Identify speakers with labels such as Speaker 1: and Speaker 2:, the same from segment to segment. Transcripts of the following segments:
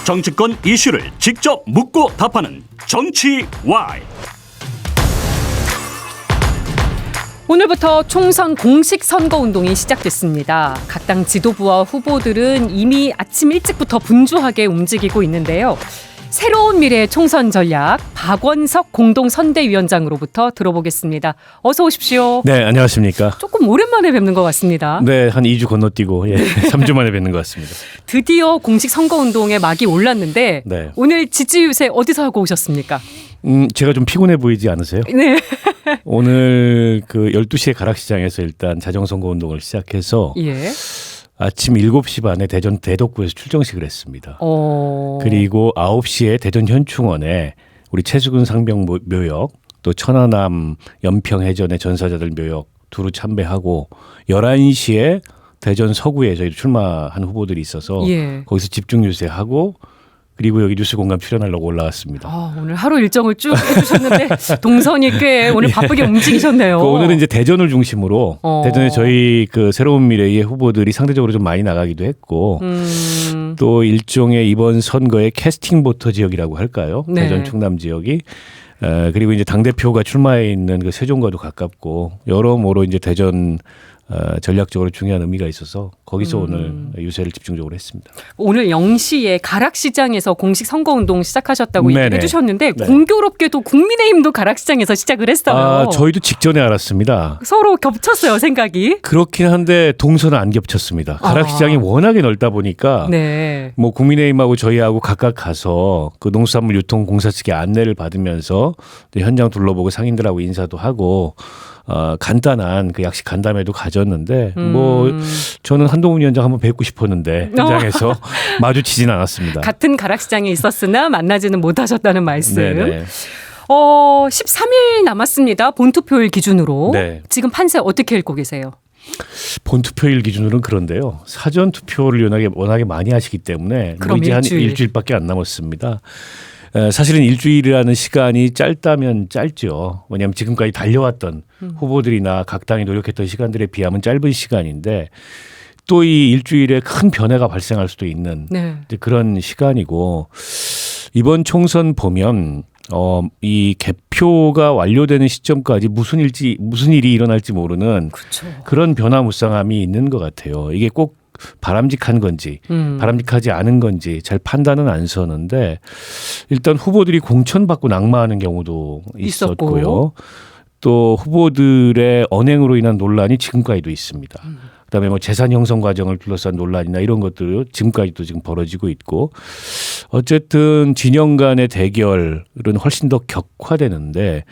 Speaker 1: 정치권 이슈를 직접 묻고 답하는 정치 Y.
Speaker 2: 오늘부터 총선 공식 선거운동이 시작됐습니다. 각 당 지도부와 후보들은 이미 아침 일찍부터 분주하게 움직이고 있는데요. 새로운 미래의 총선 전략 박원석 공동선대위원장으로부터 들어보겠습니다. 어서 오십시오.
Speaker 3: 네, 안녕하십니까.
Speaker 2: 조금 오랜만에 뵙는 것 같습니다.
Speaker 3: 네, 한 2주 건너뛰고 3주 만에 뵙는 것 같습니다.
Speaker 2: 드디어 공식 선거운동에 막이 올랐는데
Speaker 3: 네.
Speaker 2: 오늘 지지 유세 어디서 하고 오셨습니까?
Speaker 3: 제가 좀 피곤해 보이지 않으세요?
Speaker 2: 네.
Speaker 3: 오늘 그 12시에 가락시장에서 일단 자정선거운동을 시작해서
Speaker 2: 예.
Speaker 3: 아침 7시 반에 대전 대덕구에서 출정식을 했습니다. 그리고 9시에 대전 현충원에 우리 최수근 상병 묘역, 또 천안함 연평해전의 전사자들 묘역 두루 참배하고 11시에 대전 서구에 저희 출마한 후보들이 있어서
Speaker 2: 예.
Speaker 3: 거기서 집중 유세하고 그리고 여기 뉴스 공감 출연하려고 올라왔습니다.
Speaker 2: 오늘 하루 일정을 쭉 해주셨는데 동선이 꽤 오늘 바쁘게 움직이셨네요.
Speaker 3: 오늘은 이제 대전을 중심으로 대전에 저희 그 새로운 미래의 후보들이 상대적으로 좀 많이 나가기도 했고 또 일종의 이번 선거의 캐스팅 보터 지역이라고 할까요?
Speaker 2: 네.
Speaker 3: 대전 충남 지역이 그리고 이제 당 대표가 출마해 있는 그 세종과도 가깝고 여러모로 이제 대전 전략적으로 중요한 의미가 있어서 거기서 오늘 유세를 집중적으로 했습니다.
Speaker 2: 오늘 0시에 가락시장에서 공식 선거운동 시작하셨다고
Speaker 3: 네네.
Speaker 2: 얘기해 주셨는데
Speaker 3: 네.
Speaker 2: 공교롭게도 국민의힘도 가락시장에서 시작을 했어요.
Speaker 3: 저희도 직전에 알았습니다.
Speaker 2: 서로 겹쳤어요, 생각이.
Speaker 3: 그렇긴 한데 동선은 안 겹쳤습니다. 가락시장이 워낙에 넓다 보니까
Speaker 2: 네.
Speaker 3: 뭐 국민의힘하고 저희하고 각각 가서 그 농수산물 유통공사 측의 안내를 받으면서 현장 둘러보고 상인들하고 인사도 하고 간단한 그 약식 간담회도 가졌는데 뭐 저는 한동훈 위원장 한번 뵙고 싶었는데 현장에서 마주치진 않았습니다.
Speaker 2: 같은 가락시장에 있었으나 만나지는 못하셨다는 말씀.
Speaker 3: 네네.
Speaker 2: 13일 남았습니다. 본투표일 기준으로.
Speaker 3: 네.
Speaker 2: 지금 판세 어떻게 읽고 계세요?
Speaker 3: 본투표일 기준으로는 그런데요. 사전 투표를 워낙에 많이 하시기 때문에
Speaker 2: 그럼
Speaker 3: 이제 한
Speaker 2: 일주일.
Speaker 3: 일주일밖에 안 남았습니다. 사실은 일주일이라는 시간이 짧다면 짧죠. 왜냐하면 지금까지 달려왔던 후보들이나 각 당이 노력했던 시간들에 비하면 짧은 시간인데 또 이 일주일에 큰 변화가 발생할 수도 있는
Speaker 2: 네.
Speaker 3: 이제 그런 시간이고 이번 총선 보면 이 개표가 완료되는 시점까지 무슨 일이 일어날지 모르는
Speaker 2: 그렇죠.
Speaker 3: 그런 변화무쌍함이 있는 것 같아요. 이게 꼭 바람직한 건지 바람직하지 않은 건지 잘 판단은 안 서는데 일단 후보들이 공천받고 낙마하는 경우도 있었고요. 또 후보들의 언행으로 인한 논란이 지금까지도 있습니다. 그다음에 뭐 재산 형성 과정을 둘러싼 논란이나 이런 것들도 지금까지도 지금 벌어지고 있고 어쨌든 진영 간의 대결은 훨씬 더 격화되는데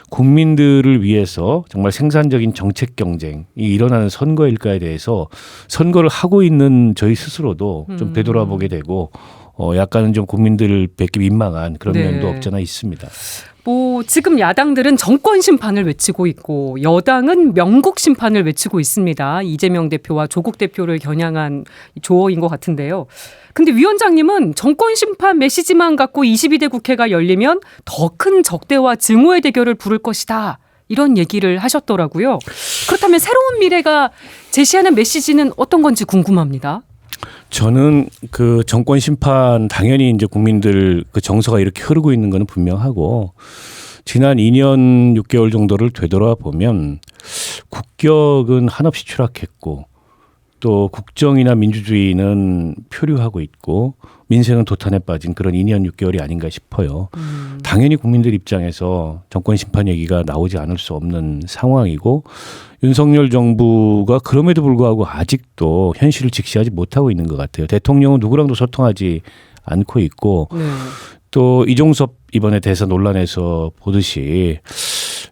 Speaker 3: 국민들을 위해서 정말 생산적인 정책 경쟁이 일어나는 선거일까에 대해서 선거를 하고 있는 저희 스스로도 좀 되돌아보게 되고 약간은 좀 국민들을 뵙기 민망한 그런
Speaker 2: 네.
Speaker 3: 면도 없잖아 있습니다.
Speaker 2: 뭐 지금 야당들은 정권 심판을 외치고 있고 여당은 명국 심판을 외치고 있습니다. 이재명 대표와 조국 대표를 겨냥한 조어인 것 같은데요. 근데 위원장님은 정권 심판 메시지만 갖고 22대 국회가 열리면 더 큰 적대와 증오의 대결을 부를 것이다. 이런 얘기를 하셨더라고요. 그렇다면 새로운 미래가 제시하는 메시지는 어떤 건지 궁금합니다.
Speaker 3: 저는 그 정권 심판 당연히 이제 국민들 그 정서가 이렇게 흐르고 있는 거는 분명하고 지난 2년 6개월 정도를 되돌아보면 국격은 한없이 추락했고 또 국정이나 민주주의는 표류하고 있고 민생은 도탄에 빠진 그런 2년 6개월이 아닌가 싶어요. 당연히 국민들 입장에서 정권 심판 얘기가 나오지 않을 수 없는 상황이고 윤석열 정부가 그럼에도 불구하고 아직도 현실을 직시하지 못하고 있는 것 같아요. 대통령은 누구랑도 소통하지 않고 있고 또 이종섭 이번에 대선 논란에서 보듯이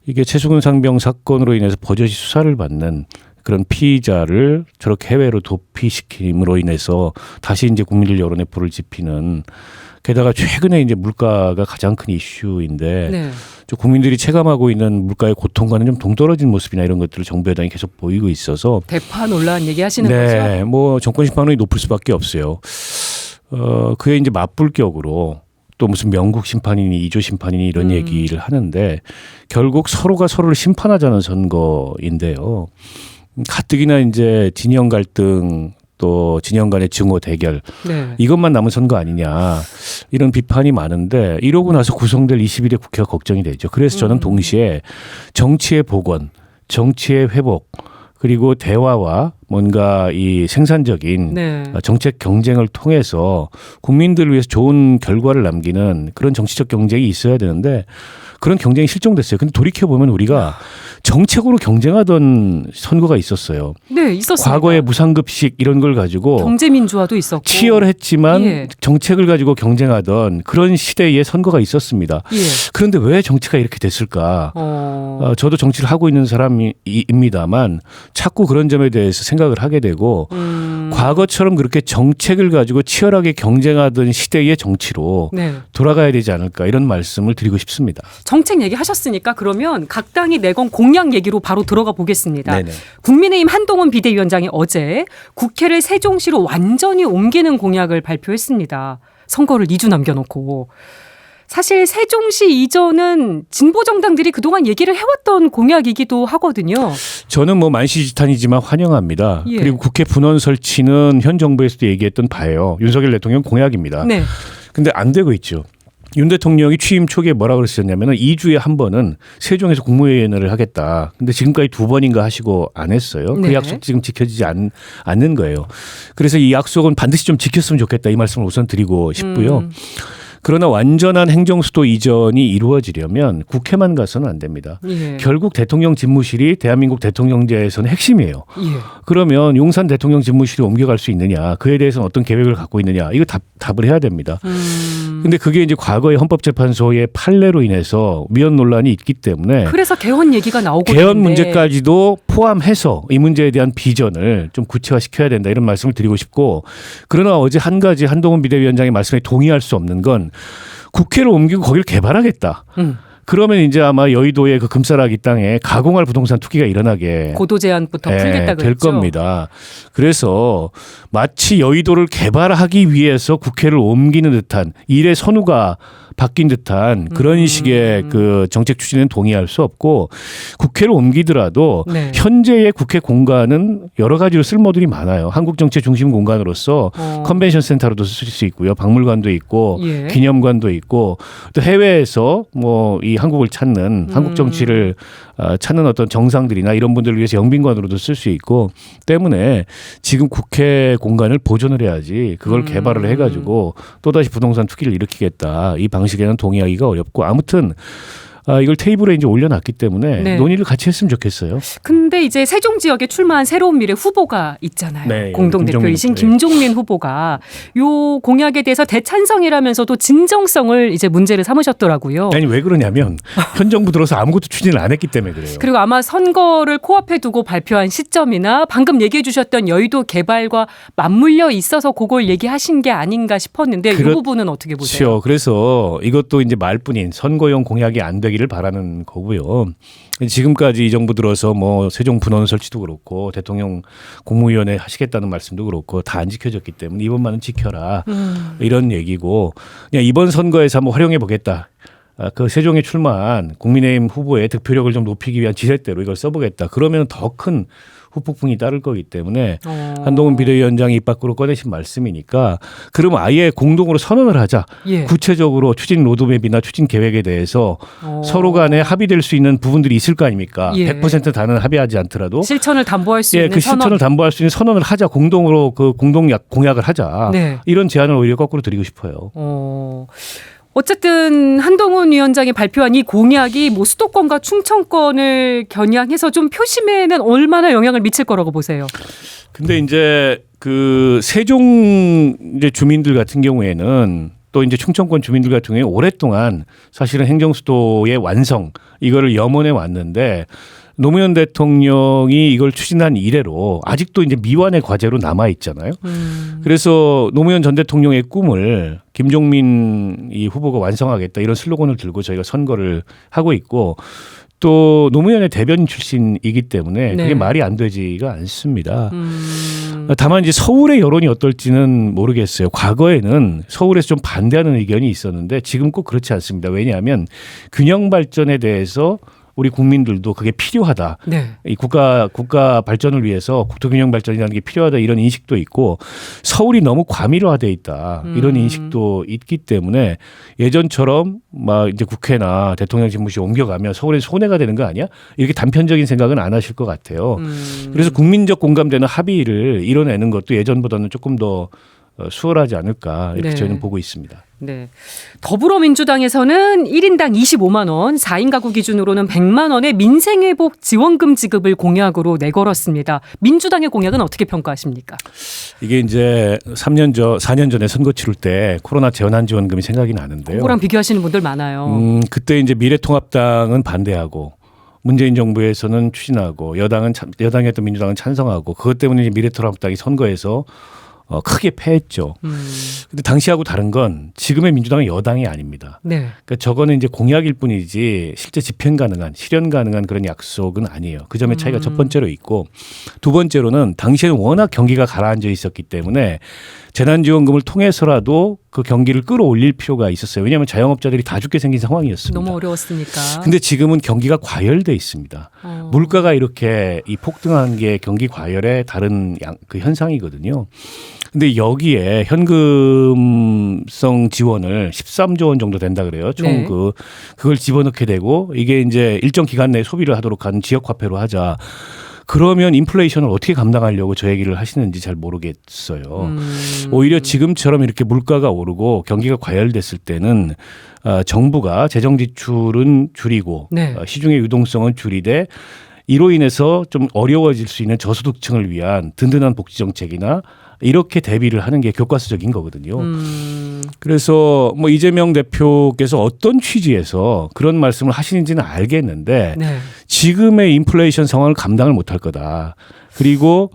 Speaker 3: 이게 최수근 상병 사건으로 인해서 버젓이 수사를 받는 그런 피의자를 저렇게 해외로 도피시킴으로 인해서 다시 이제 국민들 여론에 불을 지피는 게다가 최근에 이제 물가가 가장 큰 이슈인데
Speaker 2: 네.
Speaker 3: 국민들이 체감하고 있는 물가의 고통과는 좀 동떨어진 모습이나 이런 것들을 정부 여당이 계속 보이고 있어서
Speaker 2: 대파 논란 얘기하시는
Speaker 3: 네,
Speaker 2: 거죠?
Speaker 3: 뭐 정권 심판론이 높을 수밖에 없어요. 그에 이제 맞불 격으로 또 무슨 명국 심판이니 이조 심판이니 이런 얘기를 하는데 결국 서로가 서로를 심판하자는 선거인데요. 가뜩이나 이제 진영 갈등 또 진영 간의 증오 대결
Speaker 2: 네.
Speaker 3: 이것만 남은 선거 아니냐 이런 비판이 많은데 이러고 나서 구성될 21대 국회가 걱정이 되죠. 그래서 저는 동시에 정치의 복원, 정치의 회복 그리고 대화와 뭔가 이 생산적인
Speaker 2: 네.
Speaker 3: 정책 경쟁을 통해서 국민들을 위해서 좋은 결과를 남기는 그런 정치적 경쟁이 있어야 되는데 그런 경쟁이 실종됐어요. 근데 돌이켜보면 우리가 정책으로 경쟁하던 선거가 있었어요.
Speaker 2: 네, 있었습니다.
Speaker 3: 과거에 무상급식 이런 걸 가지고
Speaker 2: 경제민주화도 있었고
Speaker 3: 치열했지만
Speaker 2: 예.
Speaker 3: 정책을 가지고 경쟁하던 그런 시대의 선거가 있었습니다.
Speaker 2: 예.
Speaker 3: 그런데 왜 정치가 이렇게 됐을까? 저도 정치를 하고 있는 사람입니다만 자꾸 그런 점에 대해서 생각을 하게 되고 과거처럼 그렇게 정책을 가지고 치열하게 경쟁하던 시대의 정치로
Speaker 2: 네.
Speaker 3: 돌아가야 되지 않을까 이런 말씀을 드리고 싶습니다.
Speaker 2: 정책 얘기하셨으니까 그러면 각 당이 내건 공약 얘기로 바로 들어가 보겠습니다.
Speaker 3: 네네.
Speaker 2: 국민의힘 한동훈 비대위원장이 어제 국회를 세종시로 완전히 옮기는 공약을 발표했습니다. 선거를 2주 남겨놓고. 사실 세종시 이전은 진보 정당들이 그동안 얘기를 해왔던 공약이기도 하거든요.
Speaker 3: 저는 뭐 만시지탄이지만 환영합니다.
Speaker 2: 예.
Speaker 3: 그리고 국회 분원 설치는 현 정부에서도 얘기했던 바예요. 윤석열 대통령 공약입니다.
Speaker 2: 네.
Speaker 3: 근데 안 되고 있죠. 윤 대통령이 취임 초기에 뭐라 그랬었냐면 2주에 한 번은 세종에서 국무회의를 하겠다. 근데 지금까지 2번인가 하시고 안 했어요.
Speaker 2: 네.
Speaker 3: 그 약속 지금 지켜지지 않는 거예요. 그래서 이 약속은 반드시 좀 지켰으면 좋겠다. 이 말씀을 우선 드리고 싶고요. 그러나 완전한 행정수도 이전이 이루어지려면 국회만 가서는 안 됩니다.
Speaker 2: 예.
Speaker 3: 결국 대통령 집무실이 대한민국 대통령제에서는 핵심이에요.
Speaker 2: 예.
Speaker 3: 그러면 용산 대통령 집무실에 옮겨갈 수 있느냐, 그에 대해서는 어떤 계획을 갖고 있느냐, 이거 답을 해야 됩니다. 근데 그게 이제 과거의 헌법재판소의 판례로 인해서 위헌 논란이 있기 때문에
Speaker 2: 그래서 개헌 얘기가 나오고
Speaker 3: 개헌
Speaker 2: 있는데.
Speaker 3: 문제까지도 포함해서 이 문제에 대한 비전을 좀 구체화시켜야 된다 이런 말씀을 드리고 싶고, 그러나 어제 한 가지 한동훈 비대위원장의 말씀에 동의할 수 없는 건 국회를 옮기고 거기를 개발하겠다. 그러면 이제 아마 여의도의 그 금싸라기 땅에 가공할 부동산 투기가 일어나게
Speaker 2: 고도 제한부터 풀겠다
Speaker 3: 될
Speaker 2: 그랬죠.
Speaker 3: 겁니다. 그래서 마치 여의도를 개발하기 위해서 국회를 옮기는 듯한 일의 선우가 바뀐 듯한 그런 식의 그 정책 추진은 동의할 수 없고, 국회를 옮기더라도
Speaker 2: 네.
Speaker 3: 현재의 국회 공간은 여러 가지로 쓸모들이 많아요. 한국 정치 중심 공간으로서 컨벤션 센터로도 쓸 수 있고요. 박물관도 있고
Speaker 2: 예.
Speaker 3: 기념관도 있고, 또 해외에서 뭐 이 한국을 찾는 한국 정치를 찾는 어떤 정상들이나 이런 분들을 위해서 영빈관으로도 쓸 수 있고, 때문에 지금 국회 공간을 보존을 해야지 그걸 개발을 해가지고 또다시 부동산 투기를 일으키겠다, 이 방식에는 동의하기가 어렵고, 아무튼 이걸 테이블에 이제 올려놨기 때문에
Speaker 2: 네.
Speaker 3: 논의를 같이 했으면 좋겠어요.
Speaker 2: 근데 이제 세종 지역에 출마한 새로운 미래 후보가 있잖아요.
Speaker 3: 네,
Speaker 2: 공동대표이신 김종민 후보가 요 공약에 대해서 대찬성이라면서도 진정성을 이제 문제를 삼으셨더라고요.
Speaker 3: 아니 왜 그러냐면 현 정부 들어서 아무것도 추진을 안 했기 때문에 그래요.
Speaker 2: 그리고 아마 선거를 코앞에 두고 발표한 시점이나 방금 얘기해 주셨던 여의도 개발과 맞물려 있어서 그걸 얘기하신 게 아닌가 싶었는데 이 부분은 어떻게 보세요?
Speaker 3: 그렇죠. 그래서 이것도 이제 말뿐인 선거용 공약이 안 되기를 바라는 거고요. 지금까지 이 정부 들어서 뭐 세종 분원 설치도 그렇고 대통령 국무위원회 하시겠다는 말씀도 그렇고 다 안 지켜졌기 때문에 이번만은 지켜라 이런 얘기고, 그냥 이번 선거에서 한번 활용해 보겠다. 그 세종에 출마한 국민의힘 후보의 득표력을 좀 높이기 위한 지렛대로 이걸 써보겠다. 그러면 더 큰 후폭풍이 따를 거기 때문에 한동훈 비대위원장이 입 밖으로 꺼내신 말씀이니까, 그러면 아예 공동으로 선언을 하자.
Speaker 2: 예.
Speaker 3: 구체적으로 추진 로드맵이나 추진 계획에 대해서 서로 간에 합의될 수 있는 부분들이 있을 거 아닙니까?
Speaker 2: 예.
Speaker 3: 100% 다는 합의하지 않더라도
Speaker 2: 실천을 담보할 수 있는
Speaker 3: 그 실천을 담보할 수 있는 선언을 하자. 공동으로 그 공약을 하자.
Speaker 2: 네.
Speaker 3: 이런 제안을 오히려 거꾸로 드리고 싶어요.
Speaker 2: 어쨌든 한동훈 위원장이 발표한 이 공약이 뭐 수도권과 충청권을 겨냥해서 좀 표심에는 얼마나 영향을 미칠 거라고 보세요?
Speaker 3: 근데 이제 그 세종 이제 주민들 같은 경우에는, 또 이제 충청권 주민들 같은 경우에 오랫동안 사실은 행정수도의 완성 이거를 염원해 왔는데, 노무현 대통령이 이걸 추진한 이래로 아직도 이제 미완의 과제로 남아 있잖아요. 그래서 노무현 전 대통령의 꿈을 김종민 이 후보가 완성하겠다, 이런 슬로건을 들고 저희가 선거를 하고 있고, 또 노무현의 대변인 출신이기 때문에
Speaker 2: 네.
Speaker 3: 그게 말이 안 되지가 않습니다. 다만 이제 서울의 여론이 어떨지는 모르겠어요. 과거에는 서울에서 좀 반대하는 의견이 있었는데 지금 꼭 그렇지 않습니다. 왜냐하면 균형 발전에 대해서 우리 국민들도 그게 필요하다.
Speaker 2: 네.
Speaker 3: 이 국가 발전을 위해서 국토균형 발전이라는 게 필요하다 이런 인식도 있고 서울이 너무 과밀화돼 있다 이런 인식도 있기 때문에 예전처럼 막 이제 국회나 대통령 집무실 옮겨가면 서울에 손해가 되는 거 아니야? 이렇게 단편적인 생각은 안 하실 것 같아요. 그래서 국민적 공감되는 합의를 이뤄내는 것도 예전보다는 조금 더 수월하지 않을까 이렇게
Speaker 2: 네.
Speaker 3: 저희는 보고 있습니다.
Speaker 2: 네. 더불어민주당에서는 1인당 25만 원, 4인 가구 기준으로는 100만 원의 민생회복 지원금 지급을 공약으로 내걸었습니다. 민주당의 공약은 어떻게 평가하십니까?
Speaker 3: 이게 이제 4년 전에 선거 치를 때 코로나 재난 지원금이 생각이 나는데요.
Speaker 2: 그거랑 비교하시는 분들 많아요.
Speaker 3: 그때 이제 미래통합당은 반대하고 문재인 정부에서는 추진하고 여당했던 민주당은 찬성하고 그것 때문에 이제 미래통합당이 선거에서 크게 패했죠. 근데 당시하고 다른 건 지금의 민주당은 여당이 아닙니다.
Speaker 2: 네.
Speaker 3: 그러니까 저거는 이제 공약일 뿐이지 실제 집행 가능한, 실현 가능한 그런 약속은 아니에요. 그 점의 차이가 첫 번째로 있고 두 번째로는 당시에는 워낙 경기가 가라앉아 있었기 때문에 재난지원금을 통해서라도 그 경기를 끌어올릴 필요가 있었어요. 왜냐하면 자영업자들이 다 죽게 생긴 상황이었습니다.
Speaker 2: 너무 어려웠으니까.
Speaker 3: 근데 지금은 경기가 과열돼 있습니다. 물가가 이렇게 이 폭등한 게 경기 과열의 다른 그 현상이거든요. 근데 여기에 현금성 지원을 13조 원 정도 된다 그래요. 총
Speaker 2: 네.
Speaker 3: 그걸 집어넣게 되고 이게 이제 일정 기간 내에 소비를 하도록 하는 지역 화폐로 하자. 그러면 인플레이션을 어떻게 감당하려고 저 얘기를 하시는지 잘 모르겠어요. 오히려 지금처럼 이렇게 물가가 오르고 경기가 과열됐을 때는 정부가 재정 지출은 줄이고
Speaker 2: 네.
Speaker 3: 시중의 유동성은 줄이되 이로 인해서 좀 어려워질 수 있는 저소득층을 위한 든든한 복지 정책이나 이렇게 대비를 하는 게 교과서적인 거거든요. 그래서 뭐 이재명 대표께서 어떤 취지에서 그런 말씀을 하시는지는 알겠는데
Speaker 2: 네.
Speaker 3: 지금의 인플레이션 상황을 감당을 못할 거다. 그리고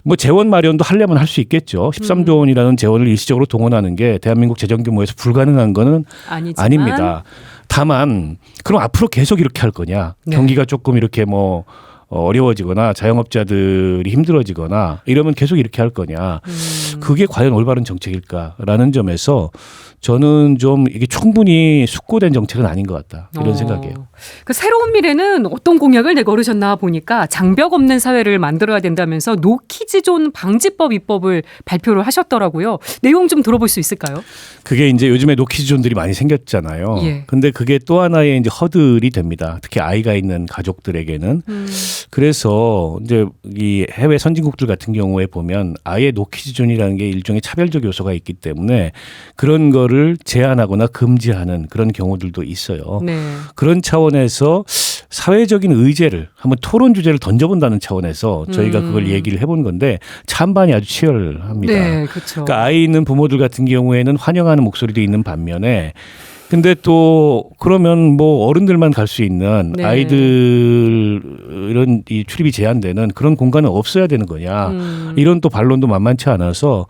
Speaker 3: 뭐 재원 마련도 하려면 할 수 있겠죠. 13조 원이라는 재원을 일시적으로 동원하는 게 대한민국 재정 규모에서 불가능한 거는
Speaker 2: 아니지만.
Speaker 3: 아닙니다. 다만 그럼 앞으로 계속 이렇게 할 거냐.
Speaker 2: 네.
Speaker 3: 경기가 조금 이렇게 뭐 어려워지거나 자영업자들이 힘들어지거나 이러면 계속 이렇게 할 거냐. 그게 과연 올바른 정책일까라는 점에서 저는 좀 이게 충분히 숙고된 정책은 아닌 것 같다. 이런 생각이에요.
Speaker 2: 그 새로운 미래는 어떤 공약을 내걸으셨나 보니까 장벽 없는 사회를 만들어야 된다면서 노키즈존 방지법 입법을 발표를 하셨더라고요. 내용 좀 들어볼 수 있을까요?
Speaker 3: 그게 이제 요즘에 노키즈존들이 많이 생겼잖아요.
Speaker 2: 예.
Speaker 3: 근데 그게 또 하나의 이제 허들이 됩니다. 특히 아이가 있는 가족들에게는. 그래서 이제 이 해외 선진국들 같은 경우에 보면 아예 노키즈존이라는 게 일종의 차별적 요소가 있기 때문에 그런 거를 제한하거나 금지하는 그런 경우들도 있어요.
Speaker 2: 네.
Speaker 3: 그런 차원에서 사회적인 의제를 한번 토론 주제를 던져본다는 차원에서 저희가 그걸 얘기를 해본 건데 찬반이 아주 치열합니다.
Speaker 2: 네, 그렇죠.
Speaker 3: 그러니까 아이 있는 부모들 같은 경우에는 환영하는 목소리도 있는 반면에 근데 또 그러면 뭐 어른들만 갈 수 있는
Speaker 2: 네.
Speaker 3: 아이들은 이 출입이 제한되는 그런 공간은 없어야 되는 거냐 이런 또 반론도 만만치 않아서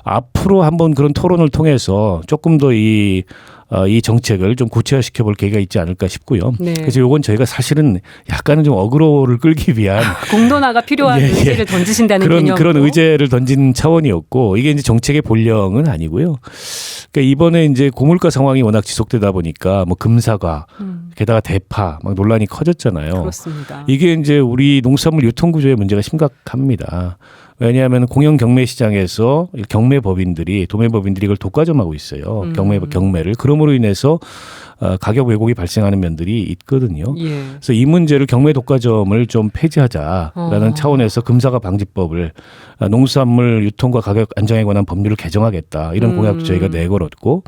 Speaker 3: 앞으로 한번 그런 토론을 통해서 조금 더 이 정책을 좀 구체화시켜 볼 계기가 있지 않을까 싶고요.
Speaker 2: 네.
Speaker 3: 그래서 이건 저희가 사실은 약간은 좀 어그로를 끌기 위한
Speaker 2: 공론화가 필요한
Speaker 3: 예, 예.
Speaker 2: 의제를 던지신다는 개념으로.
Speaker 3: 그런 의제를 던진 차원이었고 이게 이제 정책의 본령은 아니고요. 그러니까 이번에 이제 고물가 상황이 워낙 지속되다 보니까 뭐 금사과 게다가 대파 막 논란이 커졌잖아요.
Speaker 2: 그렇습니다.
Speaker 3: 이게 이제 우리 농산물 유통 구조의 문제가 심각합니다. 왜냐하면 공영 경매 시장에서 경매법인들이 도매법인들이 이걸 독과점하고 있어요. 경매를 그럼으로 인해서 가격 왜곡이 발생하는 면들이 있거든요.
Speaker 2: 예.
Speaker 3: 그래서 이 문제를 경매 독과점을 좀 폐지하자라는 차원에서 금사과 방지법을 농수산물 유통과 가격 안정에 관한 법률을 개정하겠다 이런 공약도 저희가 내걸었고.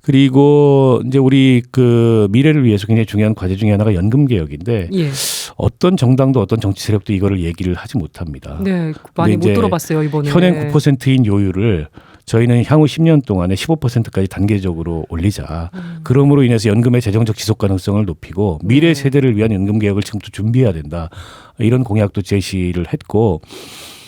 Speaker 3: 그리고 이제 우리 그 미래를 위해서 굉장히 중요한 과제 중에 하나가 연금 개혁인데
Speaker 2: 예.
Speaker 3: 어떤 정당도 어떤 정치 세력도 이거를 얘기를 하지 못합니다.
Speaker 2: 네, 많이 못
Speaker 3: 이제
Speaker 2: 들어봤어요 이번에.
Speaker 3: 현행 9%인 요율을 저희는 향후 10년 동안에 15%까지 단계적으로 올리자. 그럼으로 인해서 연금의 재정적 지속 가능성을 높이고 미래 세대를 위한 연금 개혁을 지금부터 준비해야 된다. 이런 공약도 제시를 했고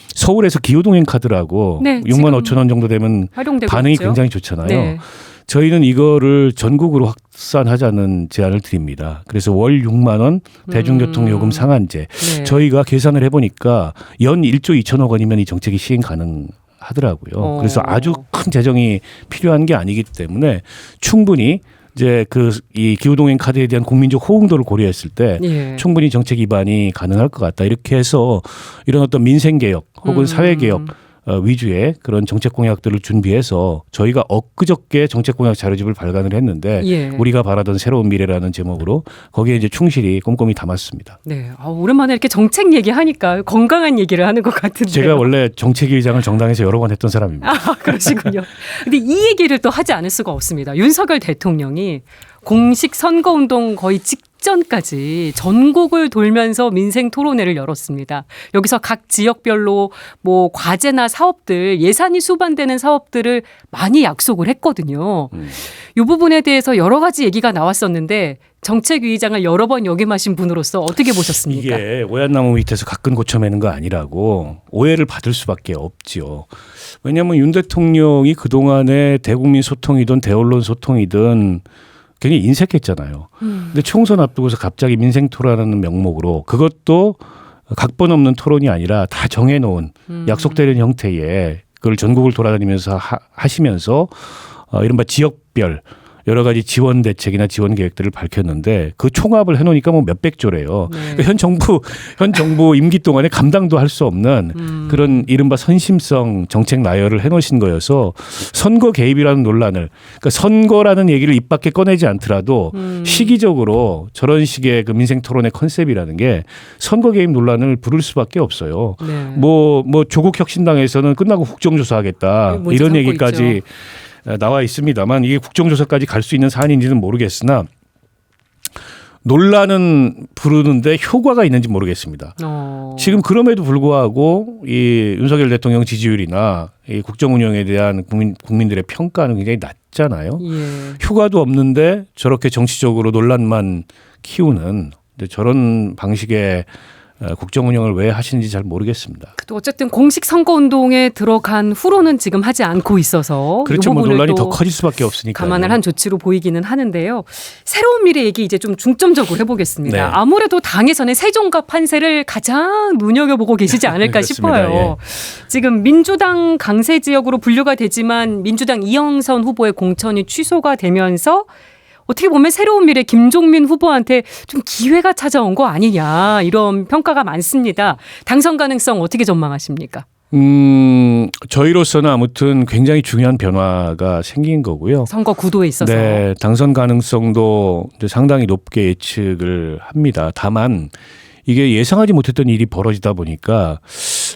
Speaker 3: 서울에서 기후동행 카드라고
Speaker 2: 네,
Speaker 3: 6만 5천 원 정도 되면
Speaker 2: 활용되고
Speaker 3: 반응이
Speaker 2: 있죠.
Speaker 3: 굉장히 좋잖아요.
Speaker 2: 네.
Speaker 3: 저희는 이거를 전국으로 확산하자는 제안을 드립니다. 그래서 월 6만 원 대중교통 요금 상한제.
Speaker 2: 네.
Speaker 3: 저희가 계산을 해보니까 연 1조 2천억 원이면 이 정책이 시행 가능하더라고요. 그래서 아주 큰 재정이 필요한 게 아니기 때문에 충분히 이제 이 기후동행 카드에 대한 국민적 호응도를 고려했을 때
Speaker 2: 예.
Speaker 3: 충분히 정책 입안이 가능할 것 같다. 이렇게 해서 이런 어떤 민생 개혁 혹은 사회 개혁 위주의 그런 정책 공약들을 준비해서 저희가 엊그저께 정책 공약 자료집을 발간을 했는데
Speaker 2: 예.
Speaker 3: 우리가 바라던 새로운 미래라는 제목으로 거기에 이제 충실히 꼼꼼히 담았습니다.
Speaker 2: 네. 오랜만에 이렇게 정책 얘기하니까 건강한 얘기를 하는 것 같은데.
Speaker 3: 제가 원래 정책위의장을 정당에서 여러 번 했던 사람입니다.
Speaker 2: 그러시군요. 근데 이 얘기를 또 하지 않을 수가 없습니다. 윤석열 대통령이 공식 선거운동 거의 직전까지 전국을 돌면서 민생 토론회를 열었습니다. 여기서 각 지역별로 뭐 과제나 사업들, 예산이 수반되는 사업들을 많이 약속을 했거든요. 이 부분에 대해서 여러 가지 얘기가 나왔었는데 정책위의장을 여러 번 역임하신 분으로서 어떻게 보셨습니까?
Speaker 3: 이게 오얏나무 밑에서 가끔 고쳐매는 거 아니라고 오해를 받을 수밖에 없지요. 왜냐하면 윤 대통령이 그동안에 대국민 소통이든 대언론 소통이든 굉장히 인색했잖아요. 근데 총선 앞두고서 갑자기 민생 토론하는 명목으로 그것도 각본 없는 토론이 아니라 다 정해놓은 약속되는 형태의 그걸 전국을 돌아다니면서 하시면서 이른바 지역별 여러 가지 지원 대책이나 지원 계획들을 밝혔는데 그 총합을 해놓으니까 뭐 몇백 조래요.
Speaker 2: 네.
Speaker 3: 그러니까 현 정부 임기 동안에 감당도 할 수 없는 그런 이른바 선심성 정책 나열을 해놓으신 거여서 선거 개입이라는 논란을 그러니까 선거라는 얘기를 입 밖에 꺼내지 않더라도 시기적으로 저런 식의 그 민생 토론의 컨셉이라는 게 선거 개입 논란을 부를 수밖에 없어요.
Speaker 2: 네.
Speaker 3: 뭐 조국 혁신당에서는 끝나고 국정조사하겠다 이런 얘기까지 나와 있습니다만 이게 국정조사까지 갈 수 있는 사안인지는 모르겠으나 논란은 부르는데 효과가 있는지 모르겠습니다. 지금 그럼에도 불구하고 이 윤석열 대통령 지지율이나 이 국정 운영에 대한 국민들의 평가는 굉장히 낮잖아요.
Speaker 2: 예.
Speaker 3: 효과도 없는데 저렇게 정치적으로 논란만 키우는 저런 방식의 국정 운영을 왜 하시는지 잘 모르겠습니다.
Speaker 2: 또 어쨌든 공식 선거운동에 들어간 후로는 지금 하지 않고 있어서
Speaker 3: 그렇죠.
Speaker 2: 이
Speaker 3: 뭐
Speaker 2: 부분을
Speaker 3: 논란이
Speaker 2: 또
Speaker 3: 더 커질 수밖에 없으니까.
Speaker 2: 감안을 한 조치로 보이기는 하는데요. 새로운 미래 얘기 이제 좀 중점적으로 해보겠습니다.
Speaker 3: 네.
Speaker 2: 아무래도 당에서는 세종과 판세를 가장 눈여겨보고 계시지 않을까 싶어요.
Speaker 3: 예.
Speaker 2: 지금 민주당 강세 지역으로 분류가 되지만 민주당 이영선 후보의 공천이 취소가 되면서 어떻게 보면 새로운 미래 김종민 후보한테 좀 기회가 찾아온 거 아니냐 이런 평가가 많습니다. 당선 가능성 어떻게 전망하십니까?
Speaker 3: 저희로서는 아무튼 굉장히 중요한 변화가 생긴 거고요.
Speaker 2: 선거 구도에 있어서.
Speaker 3: 네, 당선 가능성도 이제 상당히 높게 예측을 합니다. 다만 이게 예상하지 못했던 일이 벌어지다 보니까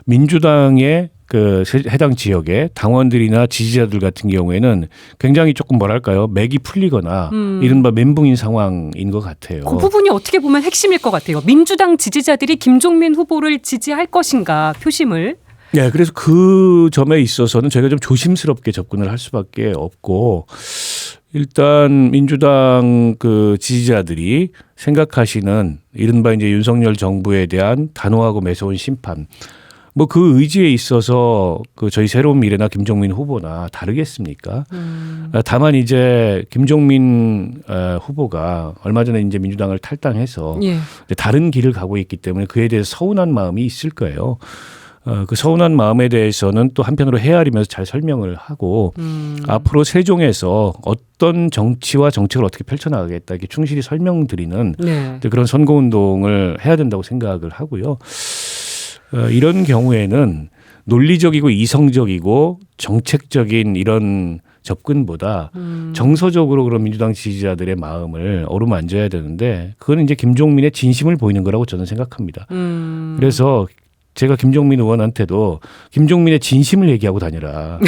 Speaker 3: 민주당의 그 해당 지역의 당원들이나 지지자들 같은 경우에는 굉장히 조금 뭐랄까요 맥이 풀리거나 이른바 멘붕인 상황인 것 같아요.
Speaker 2: 그 부분이 어떻게 보면 핵심일 것 같아요. 민주당 지지자들이 김종민 후보를 지지할 것인가 표심을.
Speaker 3: 네, 그래서 그 점에 있어서는 저희가 좀 조심스럽게 접근을 할 수밖에 없고 일단 민주당 그 지지자들이 생각하시는 이른바 이제 윤석열 정부에 대한 단호하고 매서운 심판. 뭐 그 의지에 있어서 그 저희 새로운 미래나 김종민 후보나 다르겠습니까? 다만 이제 김종민 후보가 얼마 전에 이제 민주당을 탈당해서
Speaker 2: 예.
Speaker 3: 다른 길을 가고 있기 때문에 그에 대해서 서운한 마음이 있을 거예요. 그 서운한 마음에 대해서는 또 한편으로 헤아리면서 잘 설명을 하고 앞으로 세종에서 어떤 정치와 정책을 어떻게 펼쳐나가겠다 이렇게 충실히 설명드리는
Speaker 2: 네.
Speaker 3: 그런 선거운동을 해야 된다고 생각을 하고요. 이런 경우에는 논리적이고 이성적이고 정책적인 이런 접근보다 정서적으로 그런 민주당 지지자들의 마음을 어루만져야 되는데 그건 이제 김종민의 진심을 보이는 거라고 저는 생각합니다. 그래서 제가 김종민 의원한테도 김종민의 진심을 얘기하고 다니라.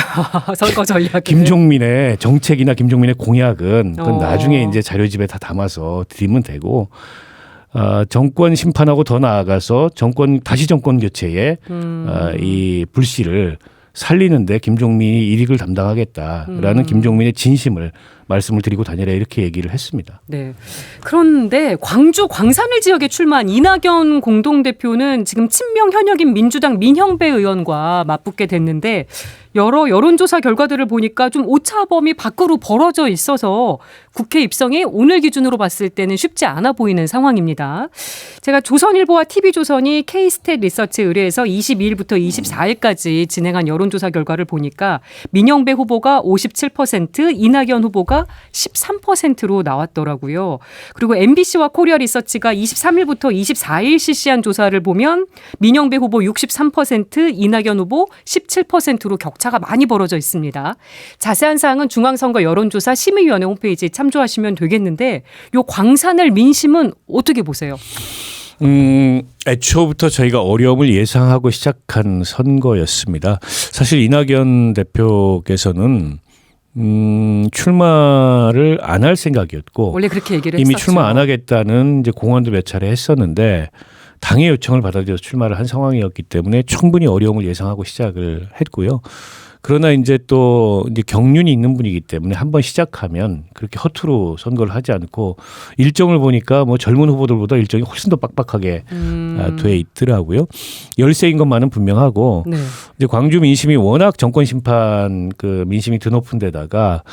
Speaker 2: 선거 전략.
Speaker 3: 김종민의 정책이나 김종민의 공약은 그건 나중에 이제 자료집에 다 담아서 드리면 되고 정권 심판하고 더 나아가서 다시 정권 교체에 이 불씨를 살리는데 김종민이 일익을 담당하겠다라는 김종민의 진심을 말씀을 드리고 다니라 이렇게 얘기를 했습니다.
Speaker 2: 네. 그런데 광주 광산을 지역에 출마한 이낙연 공동대표는 지금 친명 현역인 민주당 민형배 의원과 맞붙게 됐는데 여러 여론조사 결과들을 보니까 좀 오차범위 밖으로 벌어져 있어서 국회 입성이 오늘 기준으로 봤을 때는 쉽지 않아 보이는 상황입니다. 제가 조선일보와 TV조선이 K스탯 리서치에 의뢰해서 22일부터 24일까지 진행한 여론조사 결과를 보니까 민형배 후보가 57%, 이낙연 후보가 지지가 13%로 나왔더라고요. 그리고 MBC와 코리아 리서치가 23일부터 24일 실시한 조사를 보면 민영배 후보 63%, 이낙연 후보 17%로 격차가 많이 벌어져 있습니다. 자세한 사항은 중앙선거 여론조사 심의위원회 홈페이지에 참조하시면 되겠는데 요 광산을 민심은 어떻게 보세요?
Speaker 3: 애초부터 저희가 어려움을 예상하고 시작한 선거였습니다. 사실 이낙연 대표께서는 출마를 안 할 생각이었고
Speaker 2: 원래 그렇게 얘기를
Speaker 3: 이미
Speaker 2: 했었죠.
Speaker 3: 출마 안 하겠다는 이제 공언도 몇 차례 했었는데 당의 요청을 받아들여서 출마를 한 상황이었기 때문에 충분히 어려움을 예상하고 시작을 했고요. 그러나 이제 또 이제 경륜이 있는 분이기 때문에 한번 시작하면 그렇게 허투루 선거를 하지 않고 일정을 보니까 뭐 젊은 후보들보다 일정이 훨씬 더 빡빡하게 돼 있더라고요. 열세인 것만은 분명하고
Speaker 2: 네.
Speaker 3: 이제 광주 민심이 워낙 정권 심판 그 민심이 드높은 데다가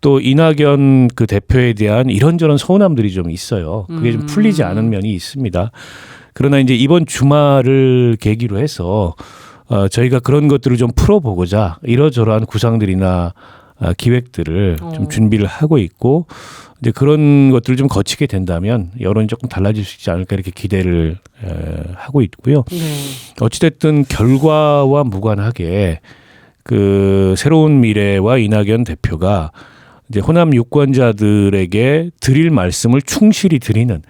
Speaker 3: 또 이낙연 그 대표에 대한 이런저런 서운함들이 좀 있어요. 그게 좀 풀리지 않은 면이 있습니다. 그러나 이제 이번 주말을 계기로 해서 저희가 그런 것들을 좀 풀어보고자 이러저러한 구상들이나 기획들을 좀 준비를 하고 있고 이제 그런 것들을 좀 거치게 된다면 여론이 조금 달라질 수 있지 않을까 이렇게 기대를 하고 있고요.
Speaker 2: 네.
Speaker 3: 어찌됐든 결과와 무관하게 그 새로운 미래와 이낙연 대표가 이제 호남 유권자들에게 드릴 말씀을 충실히 드리는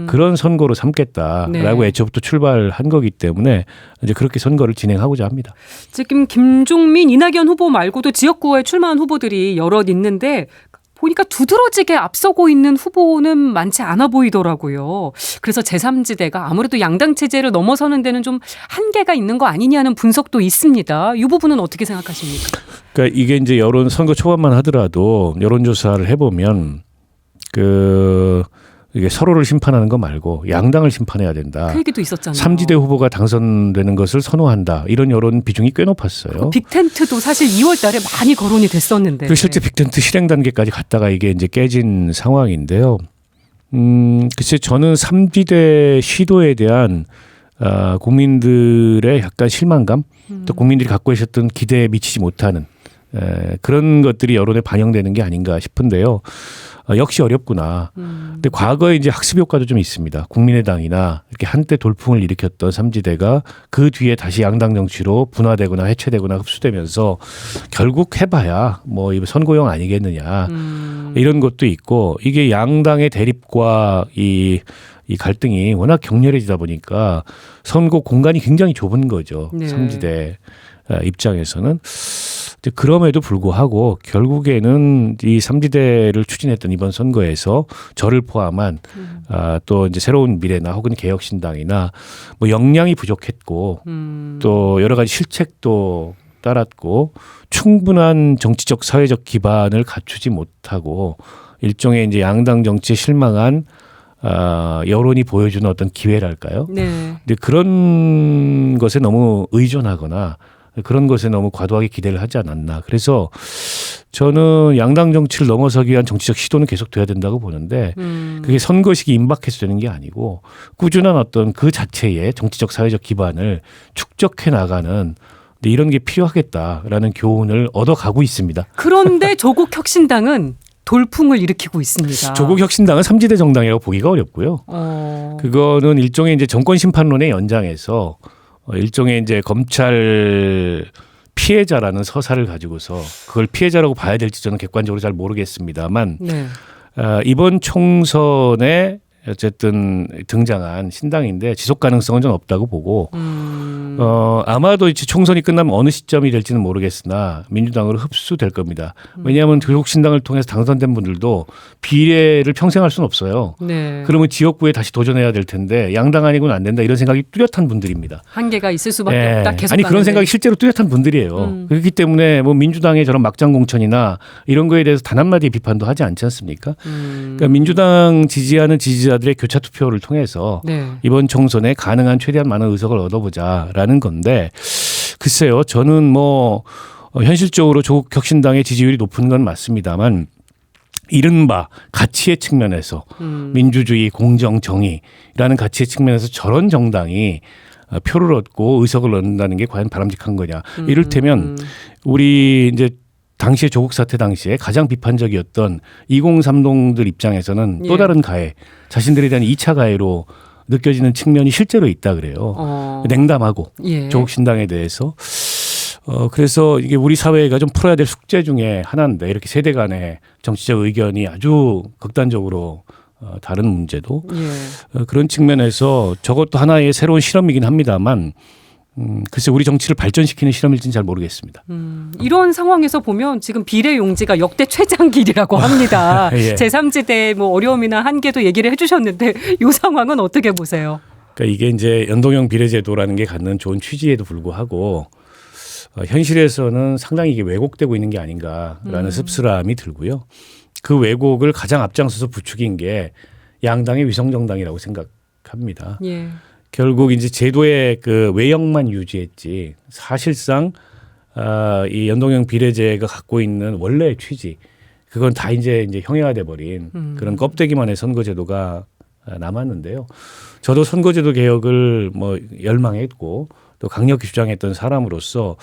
Speaker 3: 그런 선거로 삼겠다라고
Speaker 2: 네.
Speaker 3: 애초부터 출발한 거기 때문에 이제 그렇게 선거를 진행하고자 합니다.
Speaker 2: 지금 김종민, 이낙연 후보 말고도 지역구에 출마한 후보들이 여럿 있는데 보니까 두드러지게 앞서고 있는 후보는 많지 않아 보이더라고요. 그래서 제3지대가 아무래도 양당 체제를 넘어서는 데는 좀 한계가 있는 거 아니냐는 분석도 있습니다. 이 부분은 어떻게 생각하십니까?
Speaker 3: 그러니까 이게 이제 여론 선거 초반만 하더라도 여론조사를 해보면 이게 서로를 심판하는 거 말고 양당을 심판해야 된다.
Speaker 2: 그 얘기도 있었잖아요.
Speaker 3: 3지대 후보가 당선되는 것을 선호한다. 이런 여론 비중이 꽤 높았어요.
Speaker 2: 빅텐트도 사실 2월 달에 많이 거론이 됐었는데.
Speaker 3: 그리고 실제 빅텐트 실행 단계까지 갔다가 이게 이제 깨진 상황인데요. 글쎄 저는 3지대 시도에 대한 국민들의 약간 실망감 또 국민들이 갖고 계셨던 기대에 미치지 못하는 그런 것들이 여론에 반영되는 게 아닌가 싶은데요. 역시 어렵구나. 근데 과거에 이제 학습 효과도 좀 있습니다. 국민의당이나 이렇게 한때 돌풍을 일으켰던 3지대가 그 뒤에 다시 양당 정치로 분화되거나 해체되거나 흡수되면서 결국 해봐야 뭐 선거용 아니겠느냐 이런 것도 있고 이게 양당의 대립과 이 갈등이 워낙 격렬해지다 보니까 선거 공간이 굉장히 좁은 거죠.
Speaker 2: 네.
Speaker 3: 3지대 입장에서는. 그럼에도 불구하고 결국에는 이 3지대를 추진했던 이번 선거에서 저를 포함한 또 이제 새로운 미래나 혹은 개혁신당이나 뭐 역량이 부족했고 또 여러 가지 실책도 따랐고 충분한 정치적 사회적 기반을 갖추지 못하고 일종의 이제 양당 정치에 실망한 여론이 보여주는 어떤 기회랄까요?
Speaker 2: 네.
Speaker 3: 근데 그런 것에 너무 의존하거나 그런 것에 너무 과도하게 기대를 하지 않았나. 그래서 저는 양당 정치를 넘어서기 위한 정치적 시도는 계속 돼야 된다고 보는데 그게 선거 시기 임박해서 되는 게 아니고 꾸준한 어떤 그 자체의 정치적 사회적 기반을 축적해 나가는 이런 게 필요하겠다라는 교훈을 얻어가고 있습니다.
Speaker 2: 그런데 조국 혁신당은 돌풍을 일으키고 있습니다.
Speaker 3: 조국 혁신당은 3지대 정당이라고 보기가 어렵고요. 그거는 일종의 이제 정권 심판론의 연장에서 일종의 이제 검찰 피해자라는 서사를 가지고서 그걸 피해자라고 봐야 될지 저는 객관적으로 잘 모르겠습니다만
Speaker 2: 네.
Speaker 3: 이번 총선에 어쨌든 등장한 신당인데 지속 가능성은 좀 없다고 보고 아마도 이제 총선이 끝나면 어느 시점이 될지는 모르겠으나 민주당으로 흡수될 겁니다. 왜냐하면 조국 신당을 통해서 당선된 분들도 비례를 평생 할 수는 없어요.
Speaker 2: 네.
Speaker 3: 그러면 지역구에 다시 도전해야 될 텐데 양당 아니고는 안 된다 이런 생각이 뚜렷한 분들입니다.
Speaker 2: 한계가 있을 수밖에
Speaker 3: 예.
Speaker 2: 없다. 계속
Speaker 3: 아니 그런
Speaker 2: 가는데.
Speaker 3: 생각이 실제로 뚜렷한 분들이에요. 그렇기 때문에 뭐 민주당의 저런 막장 공천이나 이런 거에 대해서 단 한마디 비판도 하지 않지 않습니까? 그러니까 민주당 지지하는 지지자들의 교차 투표를 통해서
Speaker 2: 네.
Speaker 3: 이번 총선에 가능한 최대한 많은 의석을 얻어보자라는 건데 글쎄요. 저는 뭐 현실적으로 조국 혁신당의 지지율이 높은 건 맞습니다만 이른바 가치의 측면에서 민주주의, 공정, 정의라는 가치의 측면에서 저런 정당이 표를 얻고 의석을 얻는다는 게 과연 바람직한 거냐. 이를테면 우리 이제 당시에 조국 사태 당시에 가장 비판적이었던 2030들 입장에서는 또
Speaker 2: 예.
Speaker 3: 다른 가해, 자신들에 대한 2차 가해로 느껴지는 측면이 실제로 있다 그래요. 냉담하고
Speaker 2: 예.
Speaker 3: 조국 신당에 대해서. 그래서 이게 우리 사회가 좀 풀어야 될 숙제 중에 하나인데 이렇게 세대 간의 정치적 의견이 아주 극단적으로 다른 문제도
Speaker 2: 예.
Speaker 3: 그런 측면에서 저것도 하나의 새로운 실험이긴 합니다만 글쎄 우리 정치를 발전시키는 실험일지는 잘 모르겠습니다.
Speaker 2: 이런 상황에서 보면 지금 비례 용지가 역대 최장길이라고 합니다.
Speaker 3: 예.
Speaker 2: 제3지대 뭐 어려움이나 한계도 얘기를 해주셨는데 이 상황은 어떻게 보세요?
Speaker 3: 그러니까 이게 이제 연동형 비례제도라는 게 갖는 좋은 취지에도 불구하고 현실에서는 상당히 이게 왜곡되고 있는 게 아닌가라는 씁쓸함이 들고요. 그 왜곡을 가장 앞장서서 부추긴 게 양당의 위성정당이라고 생각합니다.
Speaker 2: 예.
Speaker 3: 결국 이제 제도의 그 외형만 유지했지 사실상 이 연동형 비례제가 갖고 있는 원래의 취지 그건 다 이제 형해화돼 버린 그런 껍데기만의 선거제도가 남았는데요. 저도 선거제도 개혁을 뭐 열망했고 또 강력히 주장했던 사람으로서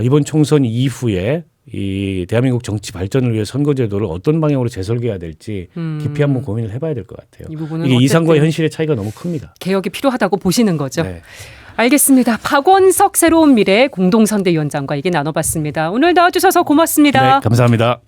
Speaker 3: 이번 총선 이후에 이 대한민국 정치 발전을 위해 선거제도를 어떤 방향으로 재설계해야 될지 깊이 한번 고민을 해봐야 될 것 같아요.
Speaker 2: 이 부분은
Speaker 3: 이게
Speaker 2: 어쨌든
Speaker 3: 이상과 현실의 차이가 너무 큽니다.
Speaker 2: 개혁이 필요하다고 보시는 거죠.
Speaker 3: 네.
Speaker 2: 알겠습니다. 박원석 새로운 미래 공동선대위원장과 얘기 나눠봤습니다. 오늘 나와주셔서 고맙습니다.
Speaker 3: 네, 감사합니다.